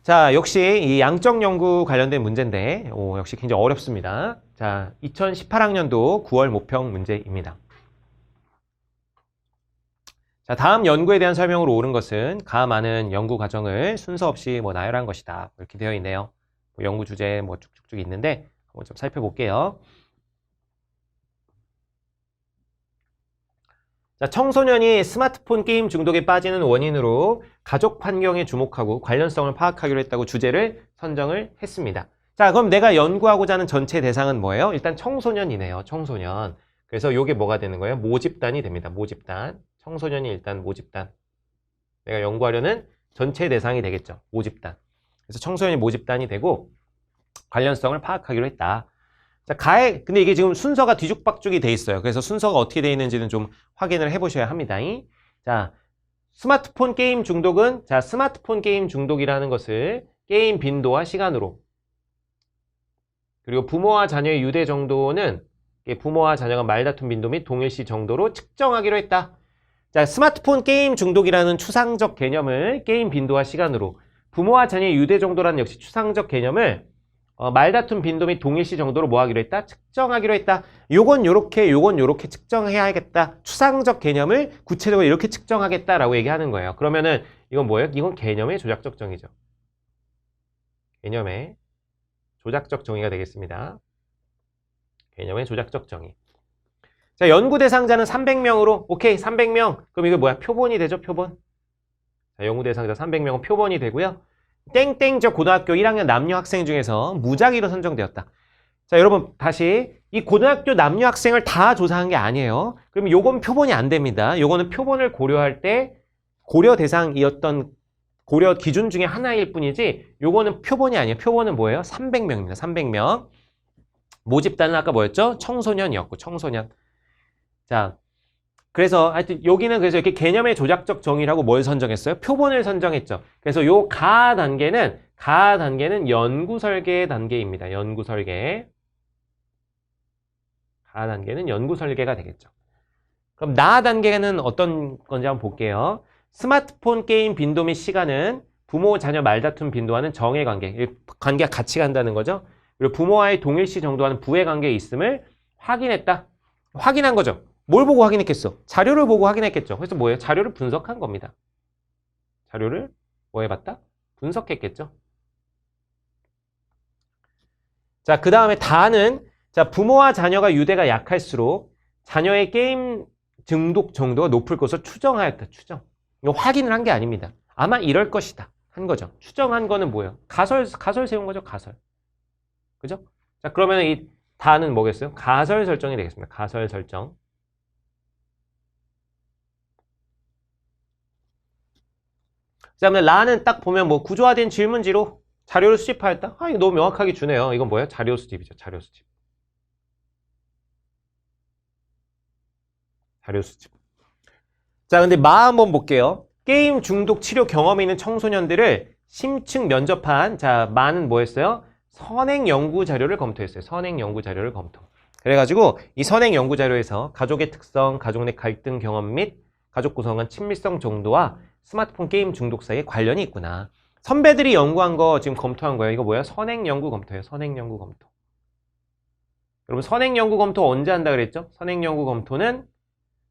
자, 역시 이 양적 연구 관련된 문제인데, 역시 굉장히 어렵습니다. 자, 2018학년도 9월 모평 문제입니다. 자, 다음 연구에 대한 설명으로 옳은 것은 가 많은 연구 과정을 순서 없이 나열한 것이다. 이렇게 되어 있네요. 연구 주제 쭉쭉쭉 있는데, 한번 좀 살펴볼게요. 자, 청소년이 스마트폰 게임 중독에 빠지는 원인으로 가족 환경에 주목하고 관련성을 파악하기로 했다고 주제를 선정을 했습니다. 자, 그럼 내가 연구하고자 하는 전체 대상은 뭐예요? 일단 청소년이네요. 청소년. 그래서 이게 뭐가 되는 거예요? 모집단이 됩니다. 모집단. 청소년이 일단 모집단. 내가 연구하려는 전체 대상이 되겠죠. 모집단. 그래서 청소년이 모집단이 되고 관련성을 파악하기로 했다. 자, 근데 이게 지금 순서가 뒤죽박죽이 돼 있어요. 그래서 순서가 어떻게 돼 있는지는 좀 확인을 해보셔야 합니다. 자, 스마트폰 게임 중독은, 자, 스마트폰 게임 중독이라는 것을 게임 빈도와 시간으로, 그리고 부모와 자녀의 유대 정도는 부모와 자녀가 말다툼 빈도 및 동일시 정도로 측정하기로 했다. 자, 스마트폰 게임 중독이라는 추상적 개념을 게임 빈도와 시간으로, 부모와 자녀의 유대 정도라는 역시 추상적 개념을 말다툼 빈도 및 동일시 정도로 뭐 하기로 했다? 측정하기로 했다. 요건 요렇게 측정해야겠다. 추상적 개념을 구체적으로 이렇게 측정하겠다라고 얘기하는 거예요. 그러면은 이건 뭐예요? 이건 개념의 조작적 정의죠. 개념의 조작적 정의가 되겠습니다. 개념의 조작적 정의. 자, 연구 대상자는 300명으로, 오케이, 300명. 그럼 이거 뭐야? 표본이 되죠, 표본. 자, 연구 대상자 300명은 표본이 되고요. 땡땡 저 고등학교 1학년 남녀 학생 중에서 무작위로 선정되었다. 자, 여러분 다시 이 고등학교 남녀 학생을 다 조사한 게 아니에요. 그럼 요건 표본이 안 됩니다. 요거는 표본을 고려할 때 고려 대상이었던 고려 기준 중에 하나일 뿐이지 요거는 표본이 아니에요. 표본은 뭐예요? 300명입니다. 300명. 모집단은 아까 뭐였죠? 청소년이었고 청소년. 자, 그래서 하여튼 여기는 그래서 이렇게 개념의 조작적 정의라고 뭘 선정했어요? 표본을 선정했죠. 그래서 요 가 단계는 연구 설계 단계입니다. 연구 설계. 가 단계는 연구 설계가 되겠죠. 그럼 나 단계는 어떤 건지 한번 볼게요. 스마트폰 게임 빈도 및 시간은 부모 자녀 말다툼 빈도와는 정의 관계. 관계가 같이 간다는 거죠. 그리고 부모와의 동일시 정도와는 부의 관계에 있음을 확인했다. 확인한 거죠. 뭘 보고 확인했겠어? 자료를 보고 확인했겠죠. 그래서 뭐예요? 자료를 분석한 겁니다. 자료를 뭐 해봤다? 분석했겠죠. 자, 그 다음에 다는, 자, 부모와 자녀가 유대가 약할수록 자녀의 게임 중독 정도가 높을 것을 추정하였다. 추정. 이거 확인을 한 게 아닙니다. 아마 이럴 것이다. 한 거죠. 추정한 거는 뭐예요? 가설 세운 거죠. 가설. 그죠? 자, 그러면 이 다는 뭐겠어요? 가설 설정이 되겠습니다. 가설 설정. 그 다음에 라는 딱 보면 뭐 구조화된 질문지로 자료를 수집하였다. 아, 이거 너무 명확하게 주네요. 이건 뭐예요? 자료 수집이죠. 자료 수집. 자료 수집. 자, 근데 마 한번 볼게요. 게임 중독 치료 경험이 있는 청소년들을 심층 면접한, 자, 마는 뭐였어요? 선행 연구 자료를 검토했어요. 선행 연구 자료를 검토. 그래가지고 이 선행 연구 자료에서 가족의 특성, 가족 내 갈등 경험 및 가족 구성 간 친밀성 정도와 스마트폰 게임 중독 사이에 관련이 있구나. 선배들이 연구한 거 지금 검토한 거예요. 이거 뭐야? 선행 연구 검토예요. 선행 연구 검토. 여러분 선행 연구 검토 언제 한다 그랬죠? 선행 연구 검토는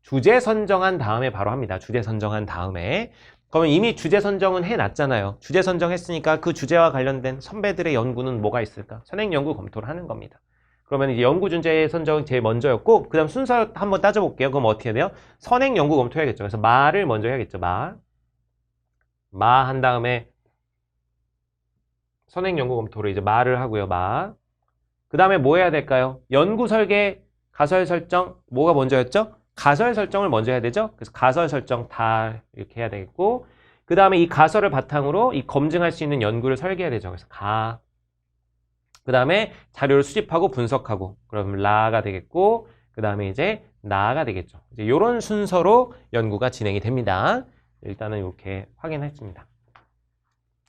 주제 선정한 다음에 바로 합니다. 주제 선정한 다음에. 그러면 이미 주제 선정은 해놨잖아요. 주제 선정했으니까 그 주제와 관련된 선배들의 연구는 뭐가 있을까? 선행 연구 검토를 하는 겁니다. 그러면 이제 연구 주제 선정이 제일 먼저였고, 그 다음 순서 한번 따져볼게요. 그럼 어떻게 돼요? 선행 연구 검토 해야겠죠. 그래서 마를 먼저 해야겠죠. 마 한 다음에 선행 연구 검토를 이제 마를 하고요. 그 다음에 뭐 해야 될까요? 연구 설계, 가설 설정, 뭐가 먼저였죠? 가설 설정을 먼저 해야 되죠? 그래서 가설 설정 다 이렇게 해야 되겠고, 그 다음에 이 가설을 바탕으로 이 검증할 수 있는 연구를 설계해야 되죠. 그래서 그 다음에 자료를 수집하고 분석하고, 그러면 라가 되겠고, 그 다음에 이제 나가 되겠죠. 이제 이런 순서로 연구가 진행이 됩니다. 일단은 이렇게 확인했습니다.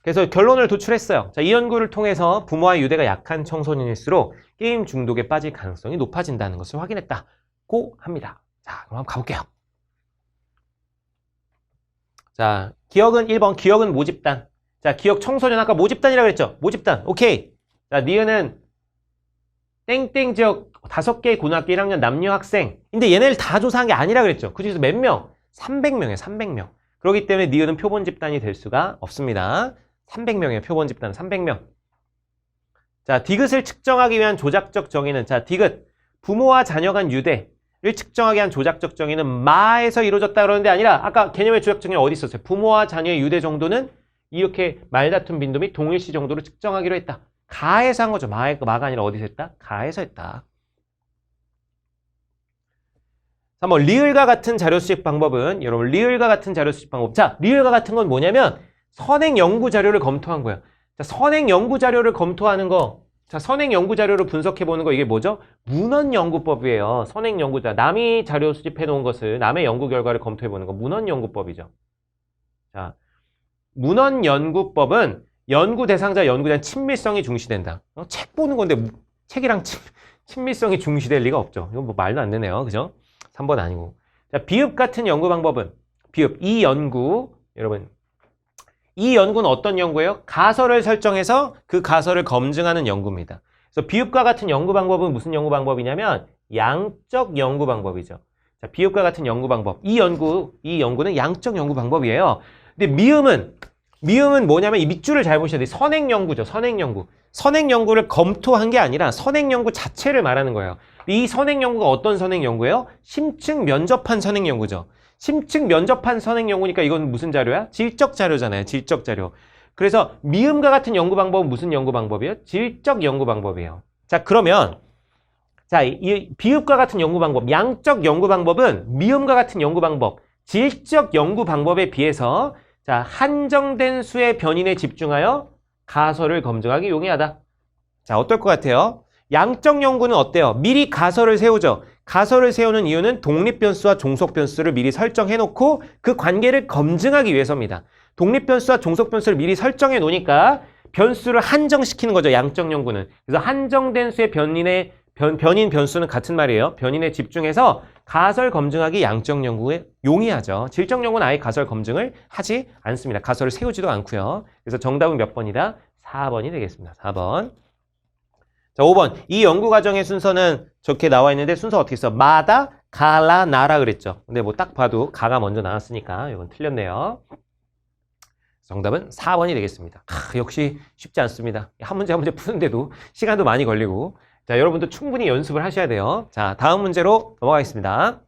그래서 결론을 도출했어요. 자, 이 연구를 통해서 부모와 유대가 약한 청소년일수록 게임 중독에 빠질 가능성이 높아진다는 것을 확인했다고 합니다. 자, 그럼 한번 가볼게요. 자, 기억은 1번, 기억은 모집단. 자, 기억 청소년 아까 모집단이라고 그랬죠? 모집단. 오케이. 자, 니은은 땡땡 지역 5개의 고등학교 1학년 남녀 학생. 근데 얘네를 다 조사한 게 아니라 그랬죠? 그 중에서 몇 명? 300명이에요. 300명. 그렇기 때문에 니은은 표본 집단이 될 수가 없습니다. 300명이에요. 표본 집단은 300명. 자, 디귿을 측정하기 위한 조작적 정의는, 자, 디귿. 부모와 자녀 간 유대를 측정하기 위한 조작적 정의는 마에서 이루어졌다 그러는데 아니라 아까 개념의 조작적 정의는 어디 있었어요? 부모와 자녀의 유대 정도는 이렇게 말다툼 빈도 및 동일시 정도로 측정하기로 했다. 가에서 한 거죠. 마가 아니라 어디서 했다? 가에서 했다. 3번 리을과 같은 자료 수집 방법은 여러분 리을과 같은 자료 수집 방법. 자, 리을과 같은 건 뭐냐면 선행 연구 자료를 검토한 거예요. 자, 선행 연구 자료를 검토하는 거. 자, 선행 연구 자료를 분석해 보는 거 이게 뭐죠? 문헌 연구법이에요. 선행 연구자. 남이 자료 수집해 놓은 것을 남의 연구 결과를 검토해 보는 거 문헌 연구법이죠. 자, 문헌 연구법은 연구 대상자 연구자는 친밀성이 중시된다. 책 보는 건데 책이랑 친밀성이 중시될 리가 없죠. 이건 뭐 말도 안 되네요. 그죠? 3번 아니고. 자, 비읍 같은 연구 방법은 비읍 이 연구 여러분 이 연구는 어떤 연구예요? 가설을 설정해서 그 가설을 검증하는 연구입니다. 그래서 비읍과 같은 연구 방법은 무슨 연구 방법이냐면 양적 연구 방법이죠. 자, 비읍과 같은 연구 방법. 이 연구는 양적 연구 방법이에요. 근데 미음은 뭐냐면 이 밑줄을 잘 보셔야 돼요. 선행 연구죠. 선행 연구. 선행 연구를 검토한 게 아니라 선행 연구 자체를 말하는 거예요. 이 선행 연구가 어떤 선행 연구예요? 심층 면접한 선행 연구죠. 심층 면접한 선행 연구니까 이건 무슨 자료야? 질적 자료잖아요. 질적 자료. 그래서 미음과 같은 연구 방법은 무슨 연구 방법이에요? 질적 연구 방법이에요. 자, 그러면 자, 이 비읍과 같은 연구 방법, 양적 연구 방법은 미음과 같은 연구 방법, 질적 연구 방법에 비해서 자, 한정된 수의 변인에 집중하여 가설을 검증하기 용이하다. 자, 어떨 것 같아요? 양적 연구는 어때요? 미리 가설을 세우죠. 가설을 세우는 이유는 독립변수와 종속변수를 미리 설정해놓고 그 관계를 검증하기 위해서입니다. 독립변수와 종속변수를 미리 설정해 놓으니까 변수를 한정시키는 거죠. 양적 연구는. 그래서 한정된 수의 변인 변수는 같은 말이에요. 변인에 집중해서 가설 검증하기 양적 연구에 용이하죠. 질적 연구는 아예 가설 검증을 하지 않습니다. 가설을 세우지도 않고요. 그래서 정답은 몇 번이다? 4번이 되겠습니다. 4번. 자, 5번. 이 연구 과정의 순서는 저렇게 나와 있는데 순서 어떻게 써? 마다, 가라, 나라 그랬죠. 근데 뭐 딱 봐도 가가 먼저 나왔으니까 이건 틀렸네요. 정답은 4번이 되겠습니다. 역시 쉽지 않습니다. 한 문제 한 문제 푸는데도 시간도 많이 걸리고. 자, 여러분도 충분히 연습을 하셔야 돼요. 자, 다음 문제로 넘어가겠습니다.